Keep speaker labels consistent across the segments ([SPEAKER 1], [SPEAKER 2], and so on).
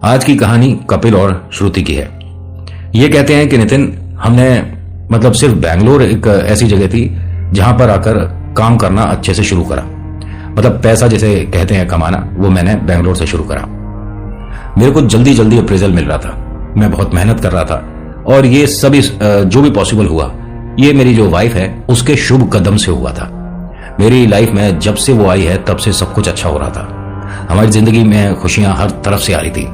[SPEAKER 1] आज की कहानी कपिल और श्रुति की है। ये कहते हैं कि नितिन, हमने मतलब सिर्फ बैंगलोर एक ऐसी जगह थी जहां पर आकर काम करना अच्छे से शुरू करा। मतलब पैसा जिसे कहते हैं कमाना, वो मैंने बैंगलोर से शुरू करा। मेरे को जल्दी जल्दी अप्रेजल मिल रहा था, मैं बहुत मेहनत कर रहा था और ये सभी जो भी पॉसिबल हुआ ये मेरी जो वाइफ है उसके शुभ कदम से हुआ था। मेरी लाइफ में जब से वो आई है तब से सब कुछ अच्छा हो रहा था। हमारी जिंदगी में खुशियां हर तरफ से आ रही थी।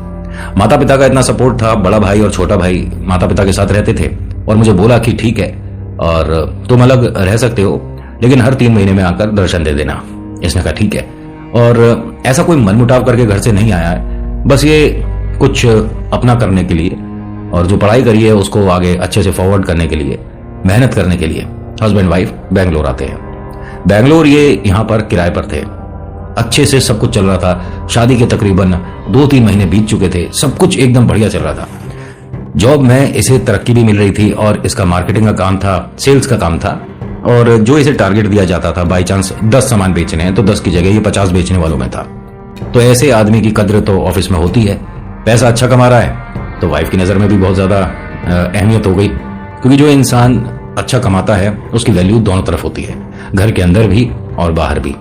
[SPEAKER 1] माता पिता का इतना सपोर्ट था। बड़ा भाई और छोटा भाई माता पिता के साथ रहते थे और मुझे बोला कि ठीक है और तुम अलग रह सकते हो, लेकिन हर 3 महीने में आकर दर्शन दे देना। इसने कहा ठीक है। और ऐसा कोई मनमुटाव करके घर से नहीं आया है, बस ये कुछ अपना करने के लिए और जो पढ़ाई करी है उसको आगे अच्छे से फॉरवर्ड करने के लिए, मेहनत करने के लिए हस्बैंड वाइफ बैंगलोर आते हैं। बैंगलोर ये यहां पर किराए पर थे। अच्छे से सब कुछ चल रहा था। शादी के तकरीबन 2-3 महीने बीत चुके थे। सब कुछ एकदम बढ़िया चल रहा था। जॉब में इसे तरक्की भी मिल रही थी और इसका मार्केटिंग का काम था, सेल्स का काम था। और जो इसे टारगेट दिया जाता था, बाई चांस 10 सामान बेचने हैं तो 10 की जगह ये 50 बेचने वालों में था। तो ऐसे आदमी की कद्र तो ऑफिस में होती है। पैसा अच्छा कमा रहा है तो वाइफ की नजर में भी बहुत ज्यादा अहमियत हो गई, क्योंकि जो इंसान अच्छा कमाता है उसकी वैल्यू दोनों तरफ होती है, घर के अंदर भी और बाहर भी।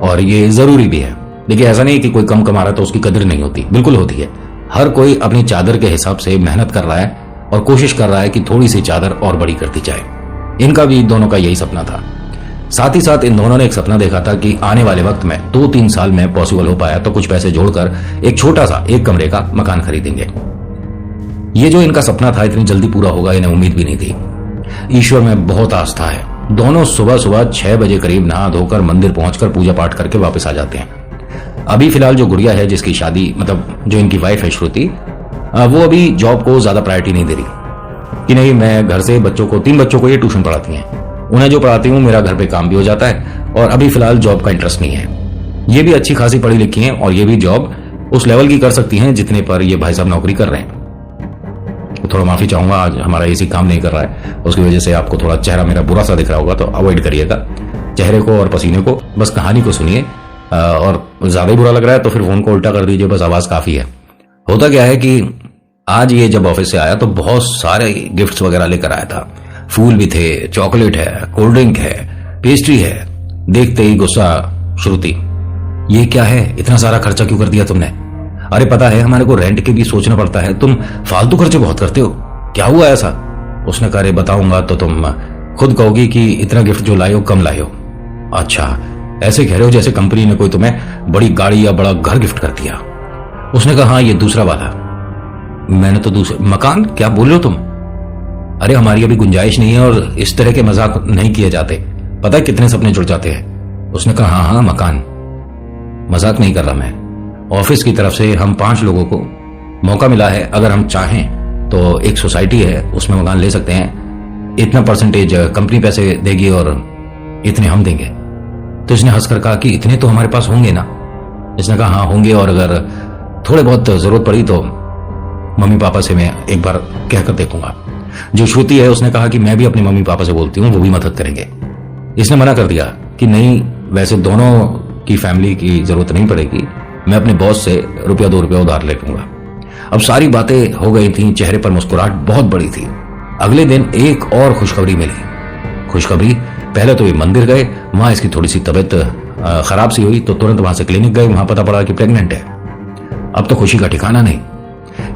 [SPEAKER 1] और ये जरूरी भी है। देखिए, ऐसा नहीं कि कोई कम कमा रहा है तो उसकी कदर नहीं होती, बिल्कुल होती है। हर कोई अपनी चादर के हिसाब से मेहनत कर रहा है और कोशिश कर रहा है कि थोड़ी सी चादर और बड़ी करती जाए। इनका भी दोनों का यही सपना था। साथ ही साथ इन दोनों ने एक सपना देखा था कि आने वाले वक्त में 2-3 साल में पॉसिबल हो पाया तो कुछ पैसे जोड़कर एक छोटा सा 1 कमरे का मकान खरीदेंगे। ये जो इनका सपना था इतनी जल्दी पूरा होगा इन्हें उम्मीद भी नहीं थी। ईश्वर में बहुत आस्था है। दोनों सुबह सुबह 6 बजे करीब नहा धोकर मंदिर पहुंचकर पूजा पाठ करके वापस आ जाते हैं। अभी फिलहाल जो गुड़िया है, जिसकी शादी मतलब जो इनकी वाइफ है श्रुति, वो अभी जॉब को ज्यादा प्रायोरिटी नहीं दे रही कि नहीं, मैं घर से 3 बच्चों को ये ट्यूशन पढ़ाती हैं, उन्हें जो पढ़ाती हूँ मेरा घर पे काम भी हो जाता है और अभी फिलहाल जॉब का इंटरेस्ट नहीं है। ये भी अच्छी खासी पढ़ी लिखी हैं और ये भी जॉब उस लेवल की कर सकती हैं जितने पर ये भाई साहब नौकरी कर रहे हैं। तो थोड़ा माफी चाहूंगा, आज हमारा एसी काम नहीं कर रहा है, उसकी वजह से आपको थोड़ा चेहरा मेरा बुरा सा दिख रहा होगा, तो अवॉइड करिएगा चेहरे को और पसीने को। बस कहानी को सुनिए और ज्यादा ही बुरा लग रहा है तो फिर फोन को उल्टा कर दीजिए, बस आवाज काफी है। होता क्या है कि आज ये जब ऑफिस से आया तो बहुत सारे गिफ्ट्स वगैरह लेकर आया था। फूल भी थे, चॉकलेट है, कोल्ड ड्रिंक है, पेस्ट्री है। देखते ही गुस्सा श्रुति, ये क्या है, इतना सारा खर्चा क्यों कर दिया तुमने? अरे पता है हमारे को रेंट के भी सोचना पड़ता है, तुम फालतू खर्चे बहुत करते हो, क्या हुआ ऐसा? उसने कहा अरे बताऊंगा तो तुम खुद कहोगी कि इतना गिफ्ट जो लाए हो कम लाए हो। अच्छा, ऐसे कह रहे हो जैसे कंपनी ने कोई तुम्हें बड़ी गाड़ी या बड़ा घर गिफ्ट कर दिया। उसने कहा हाँ, ये दूसरा वाला। मैंने तो दूसरा मकान, क्या बोल रहे हो तुम? अरे हमारी अभी गुंजाइश नहीं है और इस तरह के मजाक नहीं किए जाते, पता है कितने सपने जुड़ जाते हैं। उसने कहा हाँ हाँ मकान, मजाक नहीं कर रहा मैं। ऑफिस की तरफ से हम 5 लोगों को मौका मिला है, अगर हम चाहें तो एक सोसाइटी है उसमें मकान ले सकते हैं। इतना परसेंटेज कंपनी पैसे देगी और इतने हम देंगे। तो इसने हंसकर कहा कि इतने तो हमारे पास होंगे ना? इसने कहा हाँ होंगे, और अगर थोड़े बहुत जरूरत पड़ी तो मम्मी पापा से मैं एक बार कहकर देखूंगा। जो श्रुति है उसने कहा कि मैं भी अपनी मम्मी पापा से बोलती हूँ, वो भी मदद करेंगे। इसने मना कर दिया कि नहीं, वैसे दोनों की फैमिली की जरूरत नहीं पड़ेगी, मैं अपने बॉस से ₹1-2 उधार ले लूंगा। अब सारी बातें हो गई थी, चेहरे पर मुस्कुराहट बहुत बड़ी थी। अगले दिन एक और खुशखबरी मिली। खुशखबरी, पहले तो ये मंदिर गए, वहां इसकी थोड़ी सी तबीयत खराब सी हुई तो तुरंत वहां से क्लिनिक गए, वहां पता पड़ा कि प्रेग्नेंट है। अब तो खुशी का ठिकाना नहीं।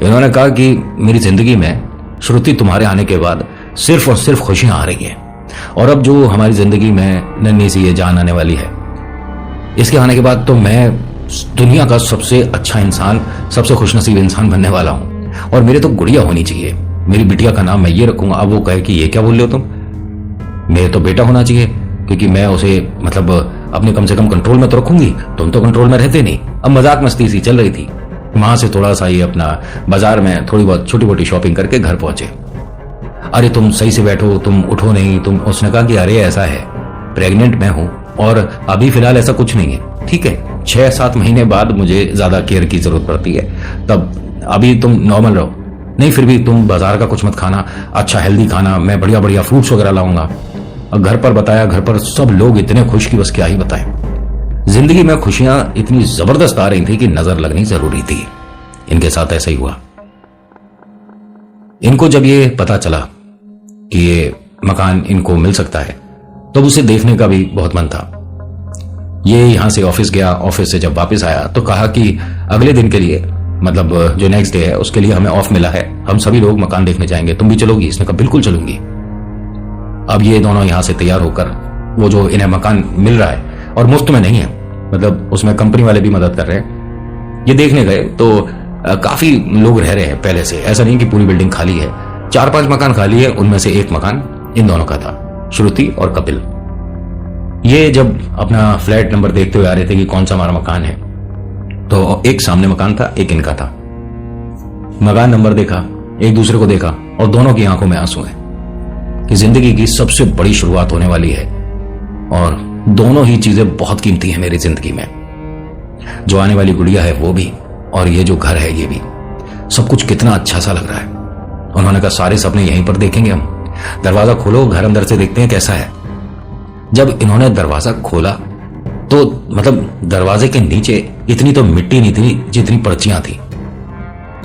[SPEAKER 1] इन्होंने कहा कि मेरी जिंदगी में श्रुति तुम्हारे आने के बाद सिर्फ और सिर्फ खुशियां आ रही हैं, और अब जो हमारी जिंदगी में नन्ही सी ये जान आने वाली है, इसके आने के बाद तो मैं दुनिया का सबसे अच्छा इंसान, सबसे खुशनसीब इंसान बनने वाला हूं और मेरे तो गुड़िया होनी चाहिए। मेरी बिटिया का नाम मैं ये रखूंगा। अब वो कहे कि ये क्या बोल रहे हो तुम, मेरे तो बेटा होना चाहिए, क्योंकि मैं उसे मतलब अपने कम से कम कंट्रोल में तो रखूंगी, तुम तो कंट्रोल में रहते नहीं। अब मजाक मस्ती सी चल रही थी। वहां से थोड़ा सा ये अपना बाजार में थोड़ी बहुत छोटी मोटी शॉपिंग करके घर पहुंचे। अरे तुम सही से बैठो, तुम उठो नहीं तुम। उसने कहा कि अरे ऐसा है, प्रेग्नेंट मैं हूं और अभी फिलहाल ऐसा कुछ नहीं है, ठीक है, 6-7 महीने बाद मुझे ज्यादा केयर की जरूरत पड़ती है, तब अभी तुम नॉर्मल रहो। नहीं फिर भी तुम बाजार का कुछ मत खाना, अच्छा हेल्दी खाना, मैं बढ़िया बढ़िया फ्रूट्स वगैरह लाऊंगा। और घर पर बताया, घर पर सब लोग इतने खुश कि बस क्या ही बताएं। जिंदगी में खुशियां इतनी जबरदस्त आ रही थी कि नजर लगनी जरूरी थी। इनके साथ ऐसा ही हुआ। इनको जब ये पता चला कि ये मकान इनको मिल सकता है तो उसे देखने का भी बहुत मन था। ये यहां से ऑफिस गया, ऑफिस से जब वापस आया तो कहा कि अगले दिन के लिए, मतलब जो नेक्स्ट डे है उसके लिए हमें ऑफ मिला है, हम सभी लोग मकान देखने जाएंगे, तुम भी चलोगी? इसने कहा बिल्कुल चलूंगी। अब ये दोनों यहां से तैयार होकर, वो जो इन्हें मकान मिल रहा है और मुफ्त में नहीं है, मतलब उसमें कंपनी वाले भी मदद कर रहे हैं, ये देखने गए तो काफी लोग रह रहे हैं पहले से। ऐसा नहीं कि पूरी बिल्डिंग खाली है, 4-5 मकान खाली है, उनमें से एक मकान इन दोनों का था, श्रुति और कपिल। ये जब अपना फ्लैट नंबर देखते हुए आ रहे थे कि कौन सा हमारा मकान है, तो एक सामने मकान था, एक इनका था। मकान नंबर देखा, एक दूसरे को देखा और दोनों की आंखों में आंसू हैं कि जिंदगी की सबसे बड़ी शुरुआत होने वाली है और दोनों ही चीजें बहुत कीमती हैं मेरी जिंदगी में। जो आने वाली गुड़िया है वो भी, और ये जो घर है ये भी। सब कुछ कितना अच्छा सा लग रहा है। उन्होंने कहा सारे सपने यहीं पर देखेंगे हम। दरवाजा खोलो, घर अंदर से देखते हैं कैसा है। जब इन्होंने दरवाजा खोला तो मतलब दरवाजे के नीचे इतनी तो मिट्टी नहीं थी जितनी पर्चियां थी।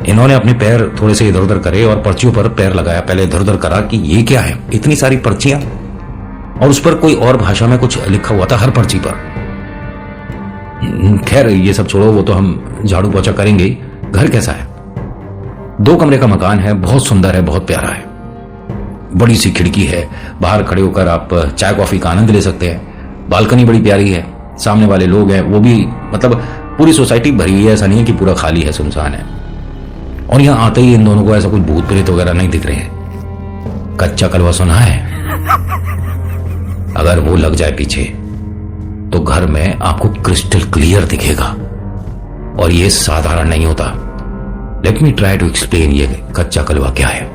[SPEAKER 1] इन्होंने अपने पैर थोड़े से इधर उधर करे और पर्चियों पर पैर लगाया। पहले इधर उधर करा कि ये क्या है, इतनी सारी पर्चियां, और उस पर कोई और भाषा में कुछ लिखा हुआ था हर पर्ची पर। खैर ये सब छोड़ो, वो तो हम झाड़ू पोछा करेंगे ही। घर कैसा है? 2 कमरे का मकान है, बहुत सुंदर है, बहुत प्यारा है। बड़ी सी खिड़की है, बाहर खड़े होकर आप चाय कॉफी का आनंद ले सकते हैं। बालकनी बड़ी प्यारी है, सामने वाले लोग हैं वो भी, मतलब पूरी सोसाइटी भरी हुई है, ऐसा नहीं है कि पूरा खाली है, सुनसान है। और यहां आते ही इन दोनों को ऐसा कुछ भूत प्रेत वगैरह नहीं दिख रहे हैं। कच्चा कलवा सुना है? अगर वो लग जाए पीछे तो घर में आपको क्रिस्टल क्लियर दिखेगा, और ये साधारण नहीं होता। Let me try to explain ये कच्चा कलवा क्या है।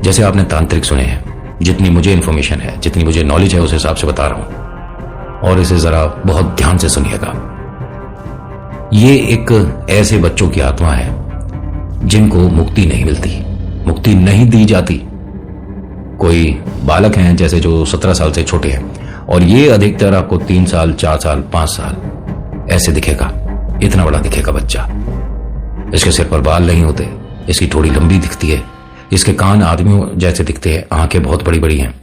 [SPEAKER 1] जैसे आपने तांत्रिक सुने हैं, जितनी मुझे इंफॉर्मेशन है, जितनी मुझे नॉलेज है, उस हिसाब से बता रहा हूं, और इसे जरा बहुत ध्यान से सुनिएगा। ये एक ऐसे बच्चों की आत्मा है जिनको मुक्ति नहीं मिलती, मुक्ति नहीं दी जाती। कोई बालक हैं जैसे जो 17 साल से छोटे हैं, और ये अधिकतर आपको 3 साल, 4 साल, 5 साल ऐसे दिखेगा। इतना बड़ा दिखेगा बच्चा। इसके सिर पर बाल नहीं होते, इसकी थोड़ी लंबी दिखती है, इसके कान आदमियों जैसे दिखते हैं, आंखें बहुत बड़ी बड़ी हैं।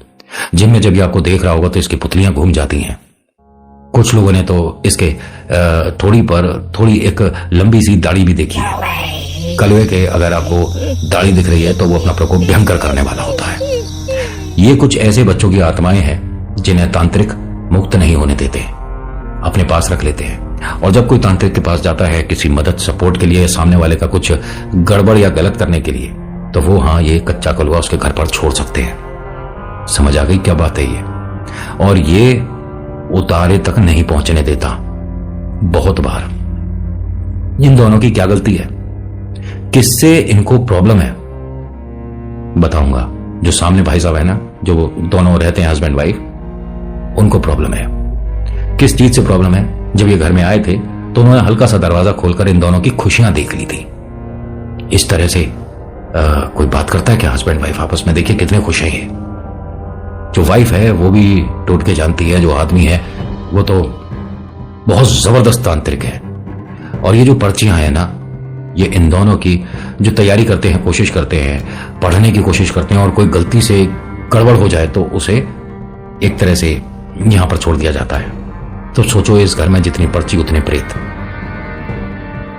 [SPEAKER 1] जिनमें जब ये आपको देख रहा होगा तो इसकी पुतलियां घूम जाती हैं। कुछ लोगों ने तो इसके थोड़ी पर थोड़ी एक लंबी सी दाढ़ी भी देखी है। कलवे के अगर आपको दाढ़ी दिख रही है तो वो अपना प्रकोप भयंकर करने वाला होता है। ये कुछ ऐसे बच्चों की आत्माएं हैं जिन्हें तांत्रिक मुक्त नहीं होने देते, अपने पास रख लेते हैं। और जब कोई तांत्रिक के पास जाता है किसी मदद सपोर्ट के लिए, सामने वाले का कुछ गड़बड़ या गलत करने के लिए, तो वो हाँ ये कच्चा कलवा उसके घर पर छोड़ सकते हैं। समझ आ गई क्या बात है ये? और ये उतारे तक नहीं पहुंचने देता। बहुत बार इन दोनों की क्या गलती है, किससे इनको प्रॉब्लम है, बताऊंगा। जो सामने भाई साहब है ना, जो दोनों रहते हैं हस्बैंड वाइफ, उनको प्रॉब्लम है। किस चीज से प्रॉब्लम है? जब ये घर में आए थे तो उन्होंने हल्का सा दरवाजा खोलकर इन दोनों की खुशियां देख ली थी। इस तरह से कोई बात करता है क्या हस्बैंड वाइफ आपस में? देखिए कितने खुश हैं ये। जो वाइफ है वो भी टूट के जानती है, जो आदमी है वो तो बहुत जबरदस्त तांत्रिक है। और ये जो पर्चियां हैं ना, ये इन दोनों की जो तैयारी करते हैं, कोशिश करते हैं, पढ़ने की कोशिश करते हैं, और कोई गलती से गड़बड़ हो जाए तो उसे एक तरह से यहां पर छोड़ दिया जाता है। तो सोचो इस घर में जितनी पर्ची उतने प्रेत।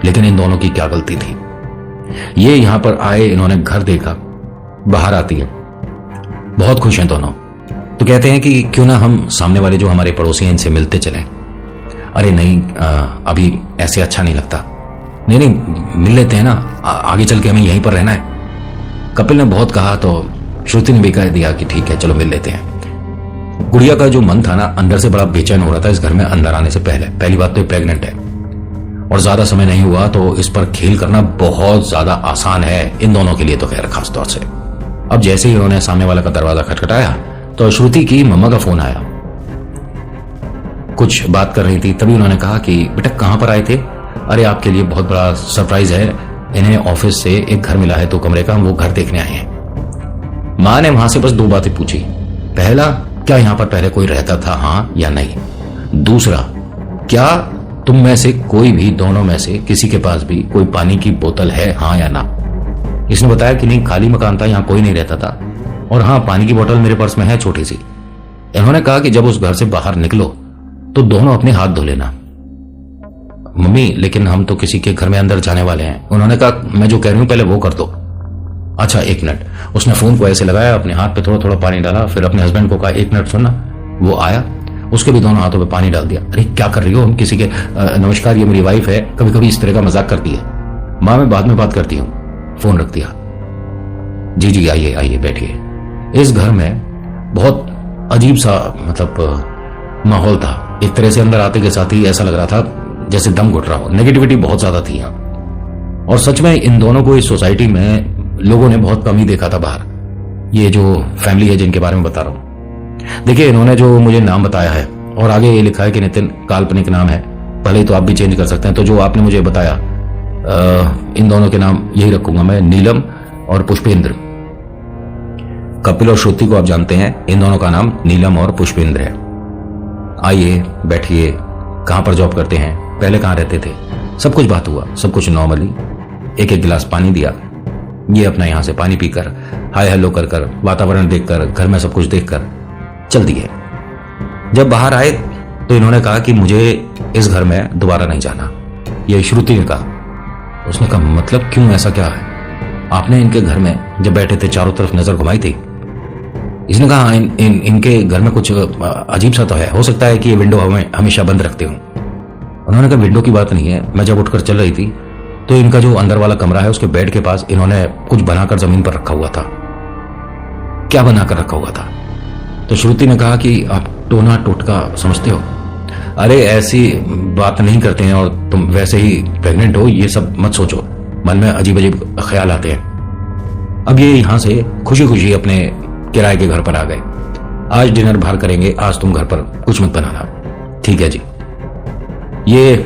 [SPEAKER 1] लेकिन इन दोनों की क्या गलती थी? ये यहां पर आए, इन्होंने घर देखा, बाहर आती है, बहुत खुश हैं दोनों। तो कहते हैं कि क्यों ना हम सामने वाले जो हमारे पड़ोसी हैं इनसे मिलते चलें। अरे नहीं, अभी ऐसे अच्छा नहीं लगता। नहीं नहीं, मिल लेते हैं ना, आगे चल के हमें यहीं पर रहना है। कपिल ने बहुत कहा तो श्रुति ने भी कह दिया कि ठीक है चलो मिल लेते हैं। गुड़िया का जो मन था ना, अंदर से बड़ा बेचैन हो रहा था इस घर में अंदर आने से पहले। पहली बात तो ये प्रेग्नेंट है और ज्यादा समय नहीं हुआ, तो इस पर खेल करना बहुत ज्यादा आसान है इन दोनों के लिए, तो खैर खास तौर से। अब जैसे ही उन्होंने सामने वाला का दरवाजा खटखटाया तो श्रुति की मम्मा का फोन आया। कुछ बात कर रही थी, तभी उन्होंने कहा कि बेटा कहां पर आए थे? अरे आपके लिए बहुत बड़ा सरप्राइज है, इन्हें ऑफिस से एक घर मिला है 2 कमरे का, हम वो घर देखने आए हैं। मां ने वहां से बस 2 बातें पूछी। पहला, क्या यहां पर पहले कोई रहता था, हाँ या नहीं? दूसरा, क्या तुम में से कोई भी, दोनों में से किसी के पास भी कोई पानी की बोतल है, हाँ या ना? इसने बताया कि नहीं, खाली मकान था, यहां कोई नहीं रहता था, और हाँ पानी की बोतल मेरे पर्स में है छोटी सी। इन्होंने कहा कि जब उस घर से बाहर निकलो तो दोनों अपने हाथ धो लेना। मम्मी लेकिन हम तो किसी के घर में अंदर जाने वाले हैं। उन्होंने कहा मैं जो कह रही हूं पहले वो कर दो। अच्छा 1 मिनट। उसने फोन को ऐसे लगाया, अपने हाथ पे थोड़ा थोड़ा पानी डाला, फिर अपने हस्बैंड को कहा 1 मिनट सुनना। वो आया, उसके भी दोनों हाथों पे पानी डाल दिया। अरे क्या कर रही हो? हम किसी के नमस्कार ये मेरी वाइफ है, कभी कभी इस तरह का मजाक करती है। माँ मैं बाद में बात करती हूँ। फोन रख दिया। जी जी आइए आइए बैठिए। इस घर में बहुत अजीब सा मतलब माहौल था। एक तरह से अंदर आते के साथ ही ऐसा लग रहा था जैसे दम घुट रहा हो। नेगेटिविटी बहुत ज्यादा थी यहाँ। और सच में इन दोनों को इस सोसाइटी में लोगों ने बहुत कम ही देखा था बाहर। ये जो फैमिली है जिनके बारे में बता रहा हूं, देखिए इन्होंने जो मुझे नाम बताया है और आगे ये लिखा है कि नितिन काल्पनिक नाम है, भले ही तो आप भी चेंज कर सकते हैं। तो जो आपने मुझे बताया इन दोनों के नाम यही रखूंगा मैं, नीलम और पुष्पेंद्र। कपिल और श्रुति को आप जानते हैं, इन दोनों का नाम नीलम और पुष्पेंद्र है। आइए बैठिए। कहां पर जॉब करते हैं, पहले कहां रहते थे, सब कुछ बात हुआ। सब कुछ नॉर्मली। एक एक गिलास पानी दिया। ये अपना यहां से पानी पीकर, हाय हेलो कर कर, वातावरण देखकर, घर में सब कुछ देखकर चल दिए। जब बाहर आए तो इन्होंने कहा कि मुझे इस घर में दोबारा नहीं जाना। ये श्रुति ने कहा। उसने कहा मतलब क्यों, ऐसा क्या है? आपने इनके घर में जब बैठे थे चारों तरफ नजर घुमाई थी? इसने कहा इनके घर में कुछ अजीब सा तो है, हो सकता है कि ये विंडो हमेशा बंद रखते हो। उन्होंने कहा विंडो की बात नहीं है, मैं जब उठकर चल रही थी तो इनका जो अंदर वाला कमरा है उसके बेड के पास इन्होंने कुछ बनाकर जमीन पर रखा हुआ था। क्या बनाकर रखा हुआ था? तो श्रुति ने कहा कि आप टोना टोटका समझते हो। अरे ऐसी बात नहीं करते हैं, और तुम वैसे ही प्रेग्नेंट हो, ये सब मत सोचो, मन में अजीब अजीब ख्याल आते हैं। अब ये यहां से खुशी खुशी अपने किराए के घर पर आ गए। आज डिनर बाहर करेंगे, आज तुम घर पर कुछ मत बनाना। ठीक है जी। ये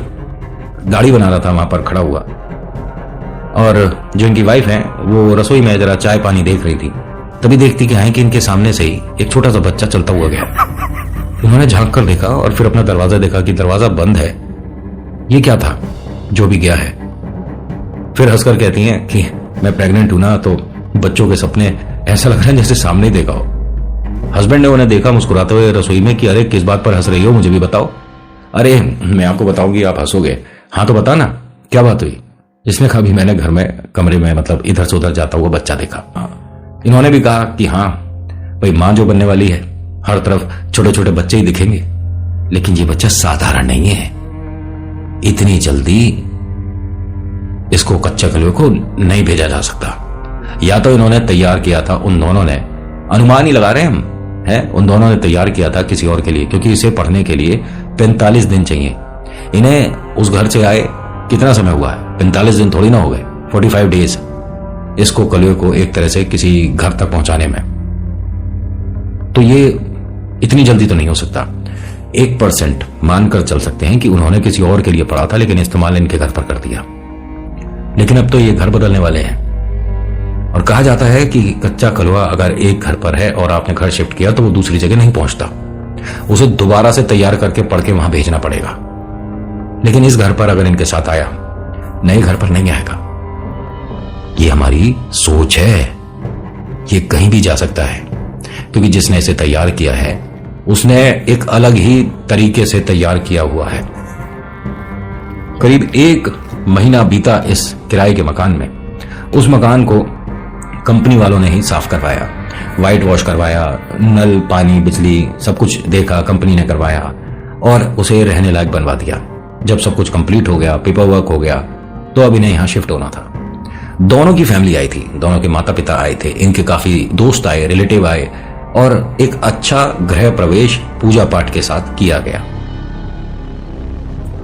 [SPEAKER 1] दाढ़ी बना रहा था वहां पर खड़ा हुआ, और जो इनकी वाइफ है वो रसोई में जरा चाय पानी देख रही थी। तभी देखती क्या है कि इनके सामने से ही एक छोटा सा बच्चा चलता हुआ गया। उन्होंने झांक कर देखा और फिर अपना दरवाजा देखा कि दरवाजा बंद है। ये क्या था जो भी गया है? फिर हंसकर कहती हैं कि मैं प्रेग्नेंट हूं ना, तो बच्चों के सपने ऐसा लग रहा है जैसे सामने देखा हो। हस्बैंड ने उन्हें देखा मुस्कुराते हुए रसोई में कि अरे किस बात पर हंस रही हो, मुझे भी बताओ। अरे मैं आपको बताऊंगी, आप हंसोगे। हाँ तो बता ना, क्या बात हुई? इसने कहा भी मैंने घर में कमरे में मतलब इधर से उधर जाता हुआ बच्चा देखा। इन्होंने भी कहा कि हाँ भाई, मां जो बनने वाली है हर तरफ छोटे छोटे बच्चे ही दिखेंगे, लेकिन ये बच्चा साधारण नहीं है। इतनी जल्दी इसको कच्चे कलवे को नहीं भेजा जा सकता। या तो इन्होंने तैयार किया था, उन दोनों ने, अनुमान ही लगा रहे हैं हम, है उन दोनों ने तैयार किया था किसी और के लिए, क्योंकि इसे पढ़ने के लिए 45 दिन चाहिए। इन्हें उस घर से आए कितना समय हुआ है? 45 दिन थोड़ी ना हो गए, 45 डेज इसको कलवे को एक तरह से किसी घर तक पहुंचाने में। तो ये इतनी जल्दी तो नहीं हो सकता। 1% मानकर चल सकते हैं कि उन्होंने किसी और के लिए पढ़ा था, लेकिन इस्तेमाल इनके घर पर कर दिया। लेकिन अब तो ये घर बदलने वाले हैं, और कहा जाता है कि कच्चा कलवा अगर एक घर पर है और आपने घर शिफ्ट किया तो वो दूसरी जगह नहीं पहुंचता, उसे दोबारा से तैयार करके पढ़ के वहां भेजना पड़ेगा। लेकिन इस घर पर अगर इनके साथ आया, नए घर पर नहीं आएगा। ये हमारी सोच है, ये कहीं भी जा सकता है, क्योंकि जिसने इसे तैयार किया है उसने एक अलग ही तरीके से तैयार किया हुआ है। करीब 1 महीना बीता इस किराए के मकान में। उस मकान को कंपनी वालों ने ही साफ करवाया, व्हाइट वॉश करवाया, नल पानी बिजली सब कुछ देखा, कंपनी ने करवाया और उसे रहने लायक बनवा दिया। जब सब कुछ कंप्लीट हो गया, पेपर वर्क हो गया, तो अब इन्हें यहां शिफ्ट होना था। दोनों की फैमिली आई थी, दोनों के माता पिता आए थे, इनके काफी दोस्त आए, रिलेटिव आए, और एक अच्छा गृह प्रवेश पूजा पाठ के साथ किया गया।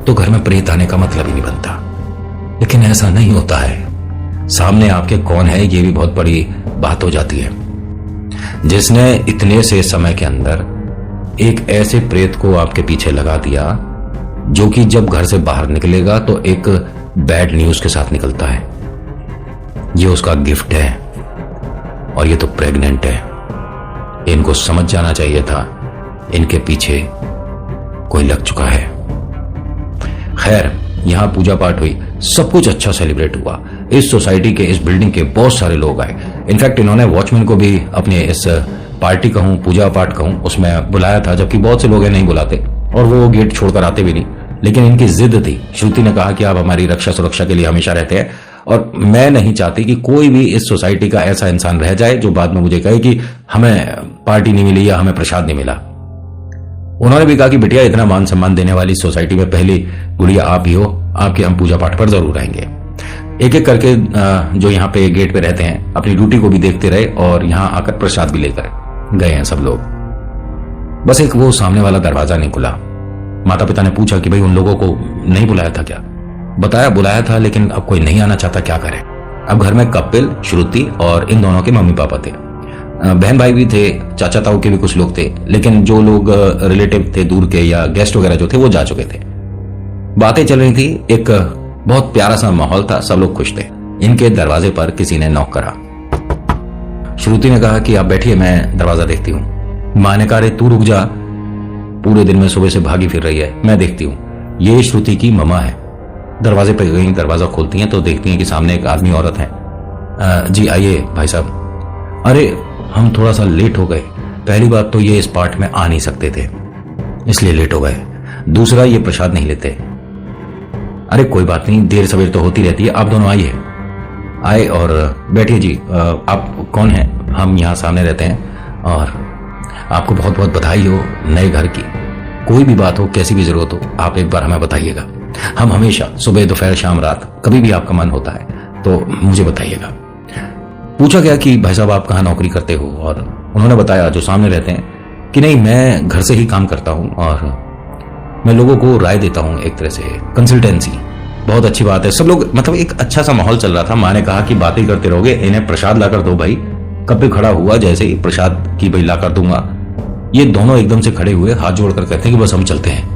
[SPEAKER 1] तो घर में प्रेत आने का मतलब ही नहीं बनता, लेकिन ऐसा नहीं होता है। सामने आपके कौन है ये भी बहुत बड़ी बात हो जाती है। जिसने इतने से समय के अंदर एक ऐसे प्रेत को आपके पीछे लगा दिया जो कि जब घर से बाहर निकलेगा तो एक बैड न्यूज के साथ निकलता है। ये उसका गिफ्ट है, और ये तो प्रेग्नेंट है। इनको समझ जाना चाहिए था इनके पीछे कोई लग चुका है। खैर, यहाँ पूजा पाठ हुई, सब कुछ अच्छा सेलिब्रेट हुआ। इस सोसाइटी के, इस बिल्डिंग के बहुत सारे लोग आए। इनफैक्ट इन्होंने वॉचमैन को भी अपने इस पार्टी कहूँ, पूजा पाठ कहूँ, उसमें बुलाया था, जबकि बहुत से लोग नहीं बुलाते और वो गेट छोड़कर आते भी नहीं। लेकिन इनकी जिद थी। श्रुति ने कहा कि आप हमारी रक्षा सुरक्षा के लिए हमेशा रहते हैं और मैं नहीं चाहती कि कोई भी इस सोसाइटी का ऐसा इंसान रह जाए जो बाद में मुझे कहे कि हमें पार्टी नहीं मिली या हमें प्रसाद नहीं मिला। उन्होंने भी कहा कि बिटिया, इतना मान सम्मान देने वाली सोसाइटी में पहली गुड़िया आप ही हो, आपके हम पूजा पाठ पर जरूर आएंगे। एक एक करके जो यहाँ पे गेट पे रहते हैं अपनी ड्यूटी को भी देखते रहे और यहाँ आकर प्रसाद भी लेकर गए हैं सब लोग। बस एक वो सामने वाला दरवाजा नहीं खुला। माता पिता ने पूछा कि भाई उन लोगों को नहीं बुलाया था क्या? बताया बुलाया था, लेकिन अब कोई नहीं आना चाहता, क्या करें। अब घर में कपिल, श्रुति और इन दोनों के मम्मी पापा थे। बहन भाई भी थे, चाचा ताऊ के भी कुछ लोग थे, लेकिन जो लोग रिलेटिव थे दूर के या गेस्ट वगैरह जो थे वो जा चुके थे। बातें चल रही थी, एक बहुत प्यारा सा माहौल था, सब लोग खुश थे। इनके दरवाजे पर किसी ने नॉक करा। श्रुति ने कहा कि आप बैठिए, मैं दरवाजा देखती हूँ। माँ ने कहा, अरे तू रुक जा, पूरे दिन में सुबह से भागी फिर रही है, मैं देखती हूँ। ये श्रुति की ममा है। दरवाजे पर गई, दरवाजा खोलती हैं तो देखती हैं कि सामने एक आदमी औरत है। जी आइए भाई साहब। अरे हम थोड़ा सा लेट हो गए। पहली बात तो ये इस पार्ट में आ नहीं सकते थे, इसलिए लेट हो गए। दूसरा, ये प्रसाद नहीं लेते। अरे कोई बात नहीं, देर सवेर तो होती रहती है, आप दोनों आइए। आए और बैठिए। जी आप कौन हैं? हम यहाँ सामने रहते हैं और आपको बहुत बहुत बधाई हो नए घर की। कोई भी बात हो, कैसी भी जरूरत हो, आप एक बार हमें बताइएगा। हम हमेशा सुबह, दोपहर, शाम, रात, कभी भी आपका मन होता है तो मुझे बताइएगा। पूछा गया कि भाई साहब आप कहाँ नौकरी करते हो? और उन्होंने बताया, जो सामने रहते हैं, कि नहीं मैं घर से ही काम करता हूँ और मैं लोगों को राय देता हूँ, एक तरह से कंसल्टेंसी। बहुत अच्छी बात है। सब लोग, मतलब एक अच्छा सा माहौल चल रहा था। माँ ने कहा कि बातें करते रहोगे, इन्हें प्रसाद लाकर दो भाई। कपिल खड़ा हुआ जैसे ही प्रसाद की भाई लाकर दूंगा, ये दोनों एकदम से खड़े हुए हाथ जोड़कर कहते हैं कि बस हम चलते हैं।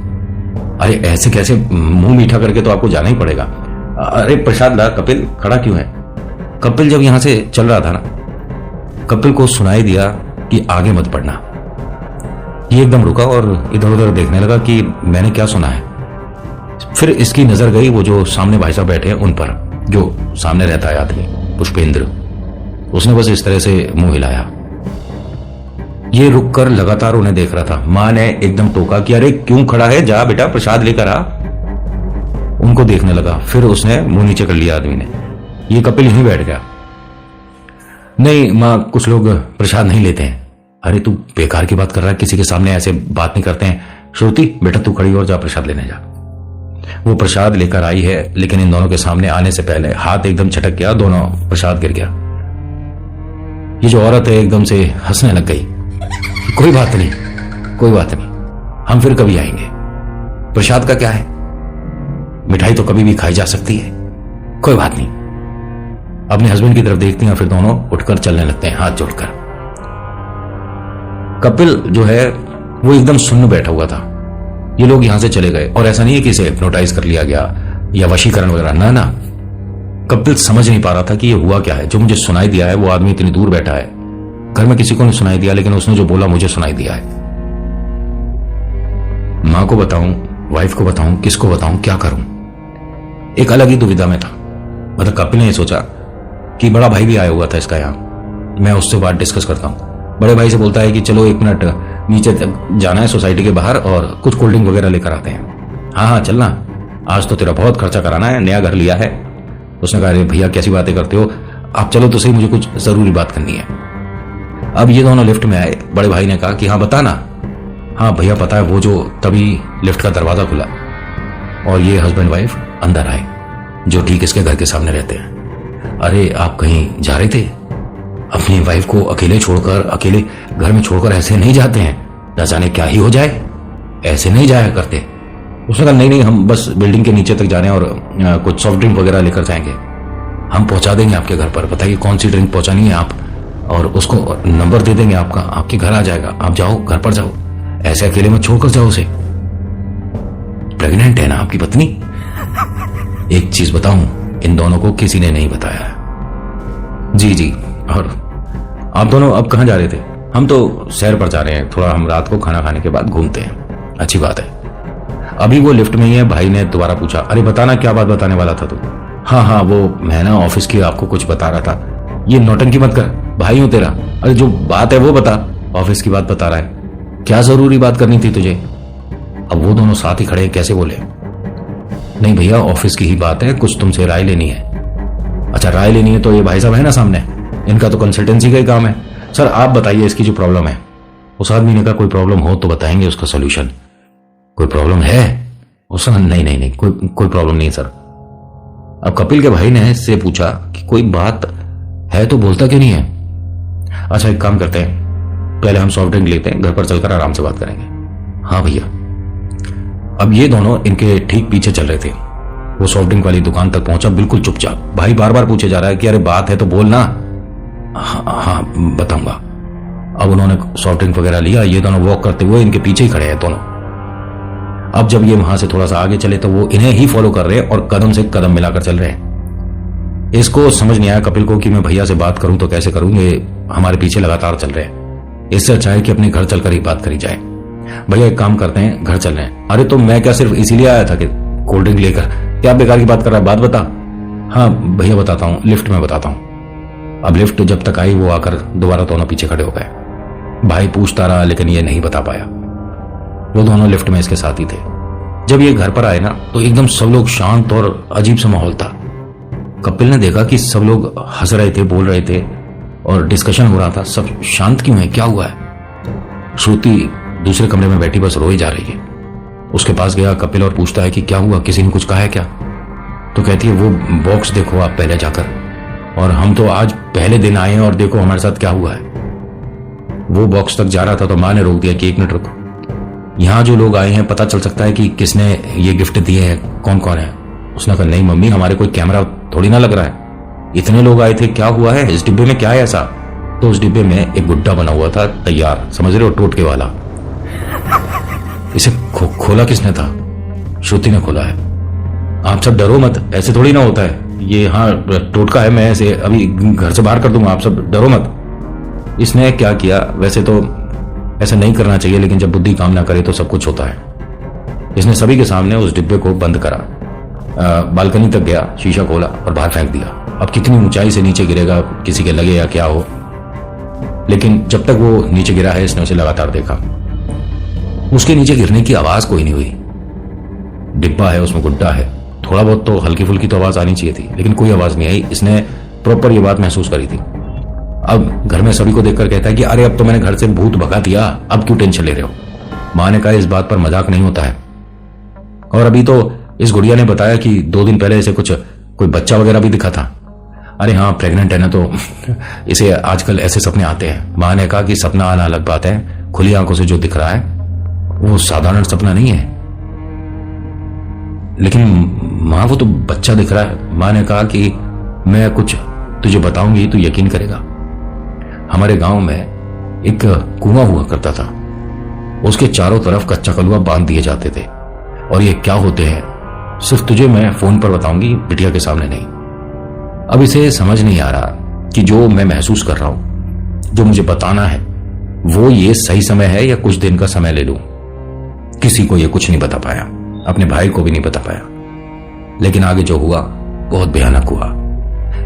[SPEAKER 1] अरे ऐसे कैसे, मुंह मीठा करके तो आपको जाना ही पड़ेगा। अरे प्रसाद ला। कपिल खड़ा क्यों है? कपिल जब यहां से चल रहा था ना, कपिल को सुनाई दिया कि आगे मत बढ़ना। ये एकदम रुका और इधर उधर देखने लगा कि मैंने क्या सुना है। फिर इसकी नजर गई वो जो सामने भाई साहब बैठे हैं उन पर, जो सामने रहता है आदमी, पुष्पेंद्र। उसने बस इस तरह से मुंह हिलाया। ये रुककर लगातार उन्हें देख रहा था। मां ने एकदम टोका कि अरे क्यों खड़ा है, जा बेटा प्रसाद लेकर आ। उनको देखने लगा, फिर उसने मुंह नीचे कर लिया आदमी ने। ये कपिल यहीं बैठ गया। नहीं मां, कुछ लोग प्रसाद नहीं लेते हैं। अरे तू बेकार की बात कर रहा है, किसी के सामने ऐसे बात नहीं करते हैं। श्रुति बेटा तू खड़ी और जा प्रसाद लेने जा। वो प्रसाद लेकर आई है, लेकिन इन दोनों के सामने आने से पहले हाथ एकदम छटक गया, दोनों प्रसाद गिर गया। ये जो औरत है एकदम से हंसने लग गई। कोई बात नहीं, कोई बात नहीं, हम फिर कभी आएंगे। प्रसाद का क्या है, मिठाई तो कभी भी खाई जा सकती है, कोई बात नहीं। अपने हस्बैंड की तरफ देखती हैं, फिर दोनों उठकर चलने लगते हैं हाथ जोड़कर। कपिल जो है वो एकदम सुन्न बैठा हुआ था। ये लोग यहां से चले गए और ऐसा नहीं है कि इसे हिप्नोटाइज कर लिया गया या वशीकरण वगैरह, ना ना। कपिल समझ नहीं पा रहा था कि ये हुआ क्या है। जो मुझे सुनाई दिया है वो आदमी इतनी दूर बैठा है, घर में किसी को नहीं सुनाई दिया, लेकिन उसने जो बोला मुझे सुनाई दिया है। मां को बताऊं, वाइफ को बताऊं, किसको बताऊं, क्या करूं? एक अलग ही दुविधा में था। मतलब कपिल ने सोचा कि बड़ा भाई भी आया हुआ था इसका यहां, मैं उससे बात डिस्कस करता हूं। बड़े भाई से बोलता है कि चलो 1 मिनट नीचे जाना है सोसाइटी के बाहर और कुछ कोल्ड ड्रिंक वगैरह लेकर आते हैं। हाँ हाँ चलना, आज तो तेरा बहुत खर्चा कराना है, नया घर लिया है। उसने कहा, अरे भैया कैसी बातें करते हो, आप चलो तो सही, मुझे कुछ जरूरी बात करनी है। अब ये दोनों लिफ्ट में आए। बड़े भाई ने कहा कि हाँ बताना। हाँ भैया पता है, वो जो तभी लिफ्ट का दरवाजा खुला और ये हस्बैंड वाइफ अंदर आए, जो ठीक इसके घर के सामने रहते हैं। अरे आप कहीं जा रहे थे? अपनी वाइफ को अकेले छोड़कर, अकेले घर में छोड़कर ऐसे नहीं जाते हैं, न जाने क्या ही हो जाए, ऐसे नहीं जाया करते। उसने कहा नहीं नहीं, हम बस बिल्डिंग के नीचे तक जा रहे हैं और कुछ सॉफ्ट ड्रिंक वगैरह लेकर जाएंगे, हम पहुंचा देंगे आपके घर पर। बताइए कौन सी ड्रिंक पहुंचानी है आप, और उसको नंबर दे देंगे आपका, आपके घर आ जाएगा, आप जाओ घर पर जाओ, ऐसे अकेले में छोड़कर जाओ उसे। प्रेग्नेंट है ना आपकी पत्नी? एक चीज बताऊं, इन दोनों को किसी ने नहीं बताया। जी जी। और आप दोनों अब कहां जा रहे थे? हम तो सैर पर जा रहे हैं, थोड़ा हम रात को खाना खाने के बाद घूमते हैं। अच्छी बात है। अभी वो लिफ्ट में ही है। भाई ने दोबारा पूछा, अरे बताना क्या बात बताने वाला था तू? हाँ वो मैं ना ऑफिस की आपको कुछ बता रहा था। ये नौटंकी मत कर, भाई हूं तेरा। अरे जो बात है वो बता। ऑफिस की बात बता रहा है, क्या जरूरी बात करनी थी तुझे? अब वो दोनों साथ ही खड़े कैसे बोले, नहीं भैया ऑफिस की ही बात है, कुछ तुमसे राय लेनी है। अच्छा राय लेनी है तो ये भाई साहब है ना सामने, इनका तो कंसल्टेंसी का ही काम है। सर आप बताइए इसकी जो प्रॉब्लम है। उस आदमी ने कहा कोई प्रॉब्लम हो तो बताएंगे उसका सोल्यूशन। कोई प्रॉब्लम है? उसने नहीं कोई प्रॉब्लम नहीं सर। अब कपिल के भाई ने इससे पूछा कि कोई बात है तो बोलता क्यों नहीं है? अच्छा एक काम करते हैं, पहले हम सॉफ्ट ड्रिंक लेते हैं, घर पर चलकर आराम से बात करेंगे। हाँ भैया। अब ये दोनों इनके ठीक पीछे चल रहे थे। वो सॉफ्ट ड्रिंक वाली दुकान तक पहुंचा बिल्कुल चुपचाप। भाई बार बार पूछे जा रहा है कि अरे बात है तो बोलना। हाँ बताऊंगा। अब उन्होंने सॉफ्ट ड्रिंक वगैरह लिया, ये दोनों वॉक करते हुए इनके पीछे ही खड़े हैं दोनों। अब जब ये वहां से थोड़ा सा आगे चले तो वो इन्हें ही फॉलो कर रहे हैं और कदम से कदम मिलाकर चल रहे हैं। इसको समझ नहीं आया कपिल को कि मैं भैया से बात करूं तो कैसे करूं, ये हमारे पीछे लगातार चल रहे हैं। इससे अच्छा है कि अपने घर चलकर ही बात करी जाए। भैया एक काम करते हैं, घर चल रहे हैं। अरे तो मैं क्या सिर्फ इसीलिए आया था कि कोल्ड ड्रिंक लेकर? क्या बेकार की बात कर रहा है, बात बता। हाँ भैया बताता हूँ, लिफ्ट में बताता हूँ। अब लिफ्ट जब तक आई वो आकर दोबारा दोनों पीछे खड़े हो गए। भाई पूछता रहा लेकिन ये नहीं बता पाया। वो दोनों लिफ्ट में इसके साथ ही थे। जब ये घर पर आए ना तो एकदम सब लोग शांत और अजीब सा माहौल था। कपिल ने देखा कि सब लोग हंस रहे थे, बोल रहे थे और डिस्कशन हो रहा था। सब शांत क्यों है, क्या हुआ है? श्रुति दूसरे कमरे में बैठी बस रोई जा रही है। उसके पास गया कपिल और पूछता है कि क्या हुआ, किसी ने कुछ कहा है क्या? तो कहती है वो बॉक्स देखो आप पहले जाकर, और हम तो आज पहले दिन आए हैं और देखो हमारे साथ क्या हुआ है। वो बॉक्स तक जा रहा था तो माँ ने रोक दिया कि एक मिनट रुको, यहाँ जो लोग आए हैं पता चल सकता है कि किसने ये गिफ्ट दिए हैं, कौन कौन है। उसने कहा नहीं मम्मी, हमारे कोई कैमरा थोड़ी ना लग रहा है, इतने लोग आए थे, क्या हुआ है, इस डिब्बे में क्या है ऐसा? तो उस डिब्बे में एक गुड्डा बना हुआ था तैयार, समझ रहे हो, टोटके वाला। इसे खोला किसने था? श्रुति ने खोला है। आप सब डरो मत, ऐसे थोड़ी ना होता है, ये हाँ टोटका है, मैं ऐसे अभी घर से बाहर कर दूंगा, आप सब डरो मत। इसने क्या किया, वैसे तो ऐसा नहीं करना चाहिए लेकिन जब बुद्धि काम ना करे तो सब कुछ होता है। इसने सभी के सामने उस डिब्बे को बंद करा, बालकनी तक गया, शीशा खोला और बाहर फेंक दिया। अब कितनी ऊंचाई से नीचे गिरेगा, किसी के लगे या क्या हो, लेकिन जब तक वो नीचे गिरा है इसने उसे लगातार देखा। उसके नीचे गिरने की आवाज कोई नहीं हुई। डिब्बा है, उसमें गुड्डा है, थोड़ा बहुत तो हल्की फुल्की तो आवाज आनी चाहिए थी, लेकिन कोई आवाज नहीं आई। इसने प्रॉपर ये बात महसूस करी थी। अब घर में सभी को देखकर कहता है कि अरे अब तो मैंने घर से भूत भगा दिया, अब क्यों टेंशन ले रहे हो? माँ ने कहा इस बात पर मजाक नहीं होता है। और अभी तो इस गुड़िया ने बताया कि 2 दिन पहले इसे कोई बच्चा वगैरह भी दिखा था। अरे हाँ प्रेग्नेंट है ना, तो इसे आजकल ऐसे सपने आते हैं। माँ ने कहा कि सपना आना अलग बात है, खुली आंखों से जो दिख रहा है वो साधारण सपना नहीं है। लेकिन माँ वो तो बच्चा दिख रहा है। माँ ने कहा कि मैं कुछ तुझे बताऊंगी तो यकीन करेगा। हमारे गांव में एक कुआं हुआ करता था, उसके चारों तरफ कच्चा कलुआ बांध दिए जाते थे, और ये क्या होते हैं सिर्फ तुझे मैं फोन पर बताऊंगी, बिटिया के सामने नहीं। अब इसे समझ नहीं आ रहा कि जो मैं महसूस कर रहा हूं, जो मुझे बताना है, वो ये सही समय है या कुछ दिन का समय ले लूं। किसी को ये कुछ नहीं बता पाया, अपने भाई को भी नहीं बता पाया। लेकिन आगे जो हुआ बहुत भयानक हुआ।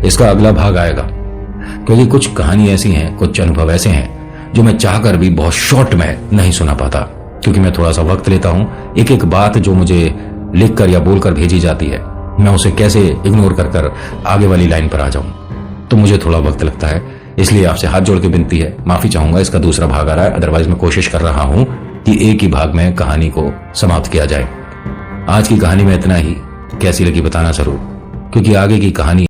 [SPEAKER 1] इसका अगला भाग आएगा, क्योंकि कुछ कहानी ऐसी हैं, कुछ अनुभव ऐसे हैं जो मैं चाहकर भी बहुत शॉर्ट में नहीं सुना पाता, क्योंकि मैं थोड़ा सा वक्त लेता हूं। एक एक बात जो मुझे लिखकर या बोलकर भेजी जाती है, मैं उसे कैसे इग्नोर कर आगे वाली लाइन पर आ जाऊं, तो मुझे थोड़ा वक्त लगता है। इसलिए आपसे हाथ जोड़ के विनती है, माफी चाहूंगा, इसका दूसरा भाग आ रहा है। अदरवाइज मैं कोशिश कर रहा हूं कि एक ही भाग में कहानी को समाप्त किया जाए। आज की कहानी में इतना ही। कैसी लगी बताना जरूर, क्योंकि आगे की कहानी